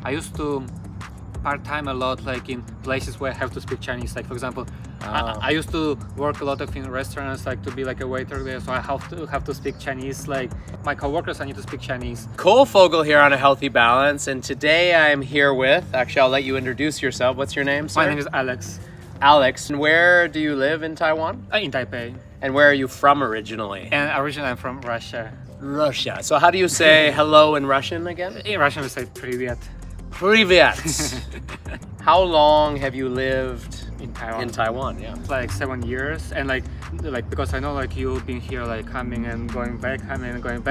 I used to part-time a lot, like in places where I have to speak Chinese. Like for example, I used to work a lot of in restaurants, like to be like a waiter there, so I have to speak Chinese. Like my coworkers, I need to speak Chinese. Cole Fogel here on A Healthy Balance, and today I'm here with, actually I'll let you introduce yourself. What's your name, sir? My name is Alex. Alex. And where do you live in Taiwan? In Taipei. And where are you from originally? And originally I'm from Russia. Russia. So how do you say hello in Russian again? In Russian we say "Привет." Privyat. How long have you lived In Taiwan. in Taiwan? Yeah. Like 7 years, and like because I know like you've been here like coming and going back,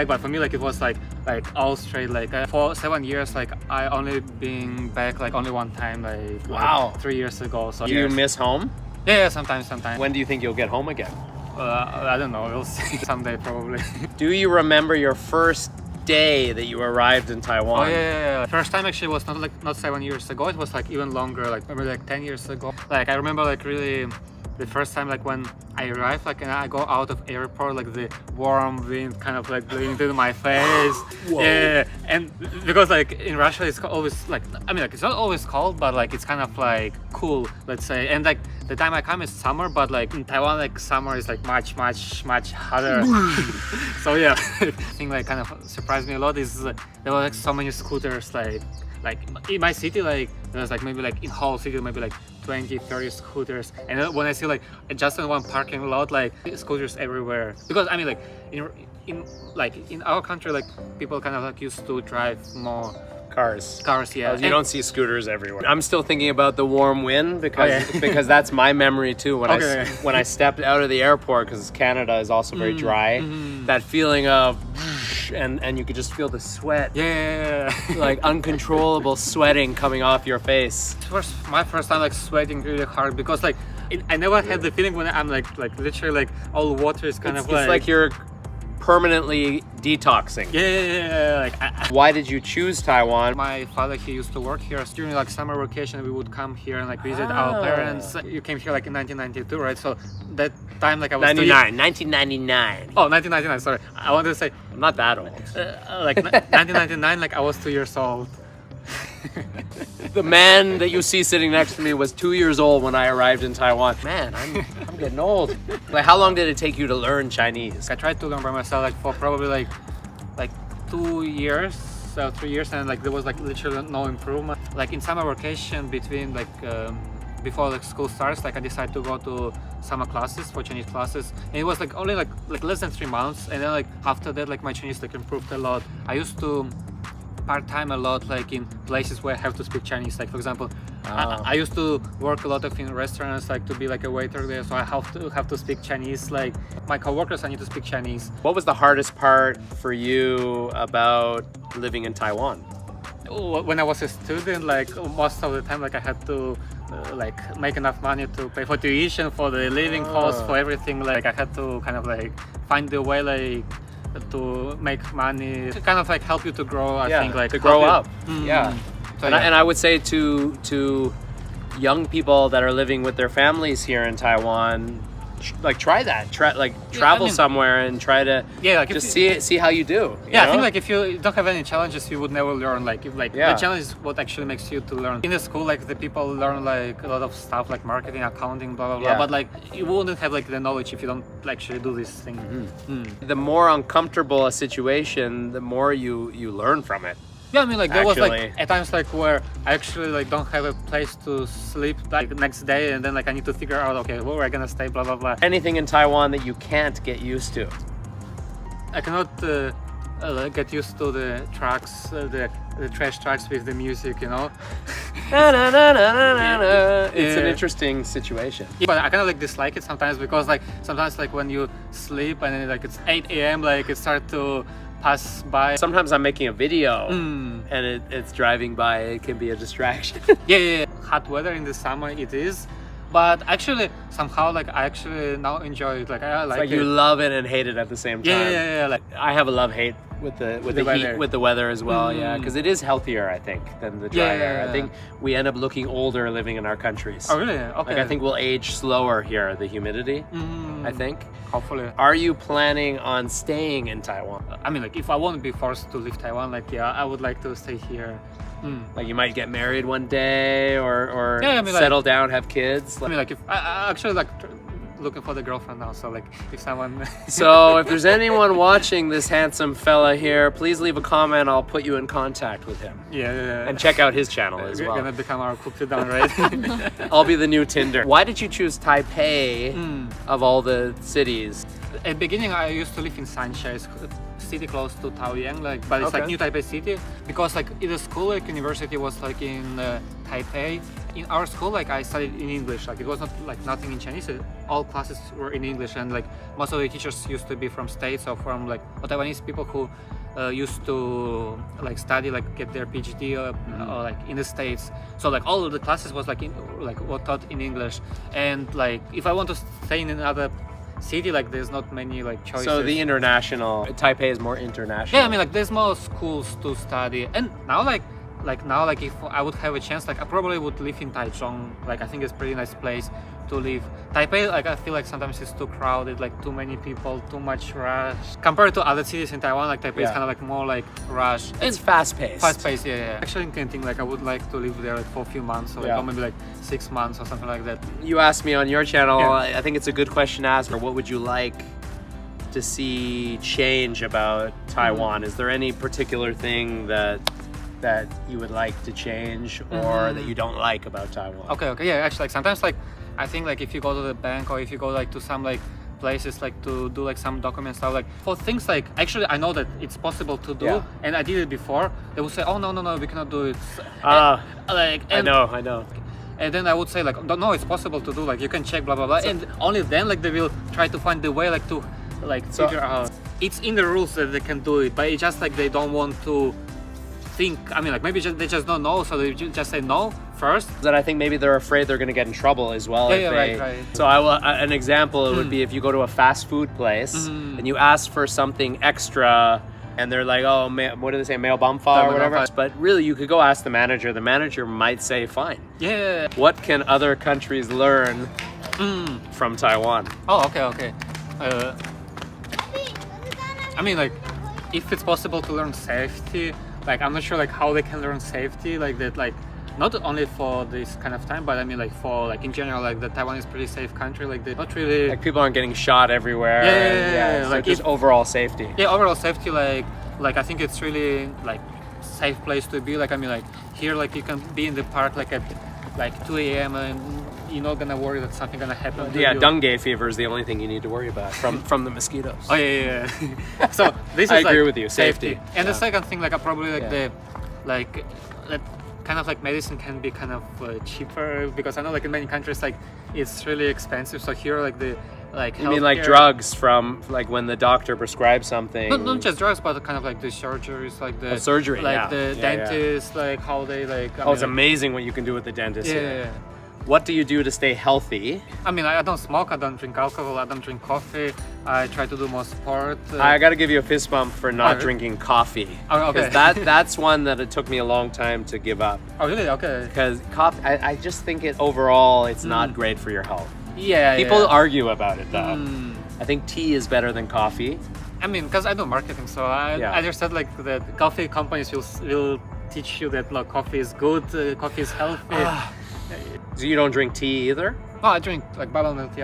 but for me like it was like all straight like for 7 years like I only been back like only one time Wow. 3 years ago. So Do you miss home? Yeah, sometimes. When do you think you'll get home again? I don't know, we'll see. Someday probably. Do you remember your first day that you arrived in Taiwan? Oh yeah. First time actually was not 7 years ago. It was like even longer, like maybe like 10 years ago. Like I remember like really the first time like when I arrived, like and I go out of airport, like the warm wind kind of like blowing into my face. Whoa. Yeah, and because like in Russia it's always like, I mean like it's not always cold, but like it's kind of like cool, let's say. And like the time I come is summer, but like in Taiwan like summer is like much hotter. So yeah, the thing like kind of surprised me a lot is there were like so many scooters like in my city, like there was like maybe like in whole city maybe like 20-30 scooters, and when I see like just in one parking lot like scooters everywhere, because I mean like in our country like people kind of like used to drive more Cars. Yeah. You don't see scooters everywhere. I'm still thinking about the warm wind because that's my memory too. When I stepped out of the airport, because Canada is also very dry, that feeling of and you could just feel the sweat. Yeah. Like uncontrollable sweating coming off your face. It was my first time like sweating really hard, because like I never had the feeling when I'm like literally like all water is kind of It's like you're permanently detoxing. Yeah. Why did you choose Taiwan? My father, he used to work here during like summer vacation. We would come here and like visit our parents. You came here like in 1992, right? So that time like I was 1999. Oh, 1999. Sorry, I wanted to say I'm not that old. like 1999. Like I was 2 years old. The man that you see sitting next to me was 2 years old when I arrived in Taiwan. Man, I'm getting old. Like, how long did it take you to learn Chinese? I tried to learn by myself like for probably like 2 years, 3 years, and like there was like literally no improvement. Like in summer vacation between like before like school starts, like I decided to go to summer classes for Chinese classes, and it was like only like less than 3 months, and then like after that like my Chinese like improved a lot. I used to part-time a lot like in places where I have to speak Chinese. Like for example, I used to work a lot of in restaurants, like to be like a waiter there, so I have to speak Chinese. Like my coworkers, I need to speak Chinese. What was the hardest part for you about living in Taiwan? When I was a student, like most of the time like I had to like make enough money to pay for tuition, for the living costs, for everything. Like I had to kind of like find a way like to make money to kind of like help you to grow. I think like to grow up. Yeah. So, and I would say to young people that are living with their families here in Taiwan, like try that. Travel somewhere and try to just see how you do. You know? I think like if you don't have any challenges, you would never learn. Like if like the challenge is what actually makes you to learn. In the school, like the people learn like a lot of stuff like marketing, accounting, blah blah blah. But like you wouldn't have like the knowledge if you don't actually do this thing. The more uncomfortable a situation, the more you learn from it. Yeah, I mean like there was like at times like where I actually like don't have a place to sleep like the next day, and then like I need to figure out okay where we're gonna stay, blah blah blah. Anything in Taiwan that you can't get used to? I cannot get used to the trucks, the trash trucks with the music, you know. It's an interesting situation. But I kind of like dislike it sometimes, because like sometimes like when you sleep and then like it's 8 a.m. like it starts to pass by. Sometimes I'm making a video and it's driving by. It can be a distraction. Yeah. Hot weather in the summer it is, but actually somehow like I actually now enjoy it. Like I like it. You love it and hate it at the same time. Yeah. Like I have a love-hate with the heat, with the weather as well. Yeah, because it is healthier, I think, than the dry air. I think we end up looking older living in our countries. Oh really? Okay. Like I think we'll age slower here. The humidity, I think. Hopefully. Are you planning on staying in Taiwan? I mean, like if I won't be forced to leave Taiwan, like I would like to stay here. Like you might get married one day or Yeah, I mean, settle down, have kids. I mean, like if I actually like looking for the girlfriend now, so like if someone So if there's anyone watching this handsome fella here, please leave a comment. I'll put you in contact with him. yeah. And check out his channel as We're well. gonna become our cook down, right? I'll be the new Tinder. Why did you choose Taipei of all the cities? At the beginning, I used to live in Sanxia, it's a city close to Taoyuan, like, but it's like New Taipei City, because like in the school, like university was like in Taipei. In our school, like I studied in English, like it was not like nothing in Chinese. All classes were in English, and like most of the teachers used to be from States or from like Taiwanese people who used to like study, like get their PhD or like in the States. So like all of the classes was like were taught in English, and like if I want to stay in another city, like there's not many like choices. So the international, Taipei is more international. Yeah, I mean like there's more schools to study, and now like if I would have a chance, like I probably would live in Taichung. Like I think it's a pretty nice place to live. Taipei, like I feel like sometimes it's too crowded, like too many people, too much rush. Compared to other cities in Taiwan, like Taipei is kind of like more like rush. It's fast paced. Fast paced, yeah. Actually, in Kenting, like I would like to live there like, for a few months, or like, or maybe like 6 months or something like that. You asked me on your channel, I think it's a good question to ask, or what would you like to see change about Taiwan? Is there any particular thing that you would like to change or that you don't like about Taiwan? Okay, yeah, actually, like sometimes like I think like if you go to the bank or if you go like to some like places like to do like some document stuff, like for things like actually I know that it's possible to do and I did it before, they would say, oh no, we cannot do it. I know. And then I would say like, no, it's possible to do, like you can check blah blah blah, and only then like they will try to find the way like to like figure out. It's in the rules that they can do it, but it's just like they don't want to think, I mean like maybe they just don't know, so they just say no first. That I think maybe they're afraid they're going to get in trouble as well. Right. So an example would be if you go to a fast food place and you ask for something extra and they're like, oh, what do they say, male bamfa or whatever. But really you could go ask the manager might say fine. Yeah. What can other countries learn from Taiwan? Oh, okay. I mean like if it's possible to learn safety, like I'm not sure like how they can learn safety like that, like not only for this kind of time, but I mean like for like in general, like the Taiwan is a pretty safe country, like they not really like people aren't getting shot everywhere. Yeah, so like just overall safety. Yeah, overall safety, like I think it's really like safe place to be. Like I mean like here like you can be in the park like at like 2 a.m. and you're not gonna worry that something gonna happen to you. Dengue fever is the only thing you need to worry about from the mosquitoes. Oh yeah. So this is I agree like with you, safety. And the second thing, like I probably like the like that kind of like medicine can be kind of cheaper, because I know like in many countries like it's really expensive. So here like the like you mean like drugs from like when the doctor prescribes something? Not just drugs, but kind of like the surgeries, like the surgery, like the dentist, like how they like. It's amazing what you can do with the dentist. Yeah. What do you do to stay healthy? I mean, I don't smoke, I don't drink alcohol, I don't drink coffee. I try to do more sport. I got to give you a fist bump for not drinking coffee. Oh, okay. That's one that it took me a long time to give up. Oh, really? Okay. Because coffee, I just think overall it's not great for your health. Yeah. People argue about it though. I think tea is better than coffee. I mean, because I do marketing, so I understand like that coffee companies will teach you that coffee is good, coffee is healthy. So you don't drink tea either? Oh, I drink like bottled milk tea.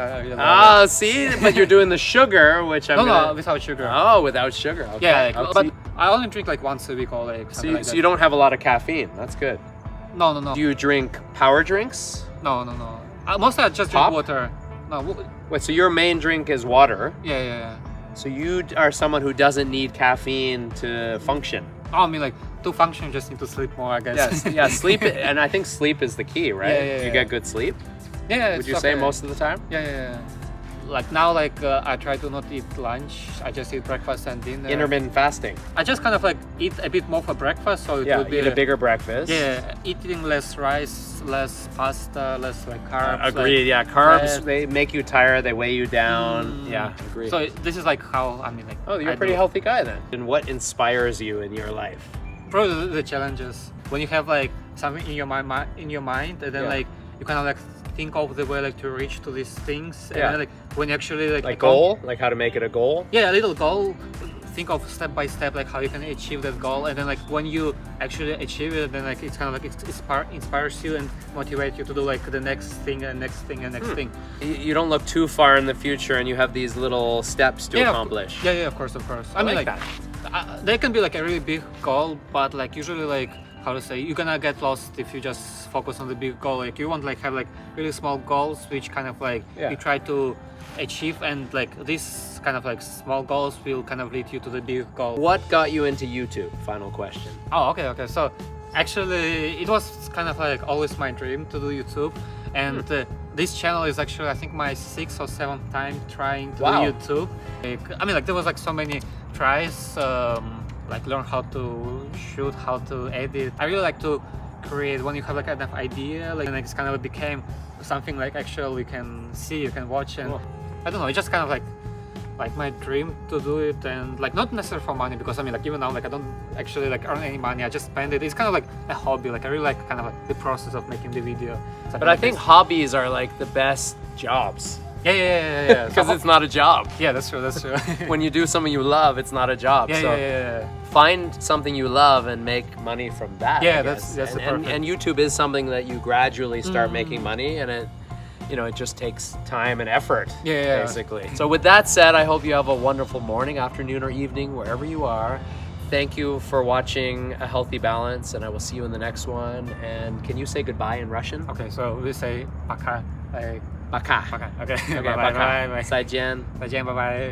See, but you're doing the sugar, which I'm no, without sugar. Oh, without sugar. Okay. Yeah, but I only drink like once a week or like something like that. So you don't have a lot of caffeine. That's good. No. Do you drink power drinks? No. Mostly I just drink water. No. Wait, so your main drink is water? Yeah. So you are someone who doesn't need caffeine to function? Oh, I mean like to function, you just need to sleep more, I guess. Yes, sleep, and I think sleep is the key, right? Yeah. You get good sleep? Yeah. Would you say most of the time? Yeah. Like now, like I try to not eat lunch. I just eat breakfast and dinner. Intermittent fasting. I just kind of like eat a bit more for breakfast, so it would be eat a bigger breakfast. Yeah, eating less rice, less pasta, less like carbs. Agreed. Carbs they make you tired. They weigh you down. Agreed. So this is like how I mean like. Oh, you're a pretty healthy guy then. And what inspires you in your life? Probably the challenges. When you have like something in your mind, and then like you kind of like think of the way like to reach to these things, and then, like when you actually like goal, like how to make it a goal. Yeah, a little goal. think of step by step like how you can achieve that goal, and then like when you actually achieve it, then like it's kind of like it inspires you and motivates you to do like the next thing and next thing and next thing. You don't look too far in the future, and you have these little steps to accomplish. Yeah, of course. I mean, like that. They can be like a really big goal, but like usually like how to say, you're gonna get lost if you just focus on the big goal. Like you want like have like really small goals which kind of like you try to achieve, and like these kind of like small goals will kind of lead you to the big goal. What got you into YouTube? Final question. Oh, okay. So actually it was kind of like always my dream to do YouTube, and this channel is actually I think my 6th or 7th time trying to do YouTube. Like, I mean, like there was like so many tries, like learn how to shoot, how to edit. I really like to create when you have like enough idea, like, and it's kind of became something like actually you can see, you can watch, and I don't know, it's just kind of like my dream to do it, and like not necessarily for money, because I mean like even now like I don't actually like earn any money, I just spend it. It's kind of like a hobby, like I really like kind of like the process of making the video. But I think hobbies are like the best jobs. Yeah. Because it's not a job. Yeah, that's true. When you do something you love, it's not a job. Yeah. Find something you love and make money from that. Yeah, that's perfect. And YouTube is something that you gradually start making money, and it just takes time and effort, basically. So with that said, I hope you have a wonderful morning, afternoon, or evening, wherever you are. Thank you for watching A Healthy Balance, and I will see you in the next one. And can you say goodbye in Russian? Okay, so we say пока. Пока. Okay. Okay, Bye. 再见. 再见, bye.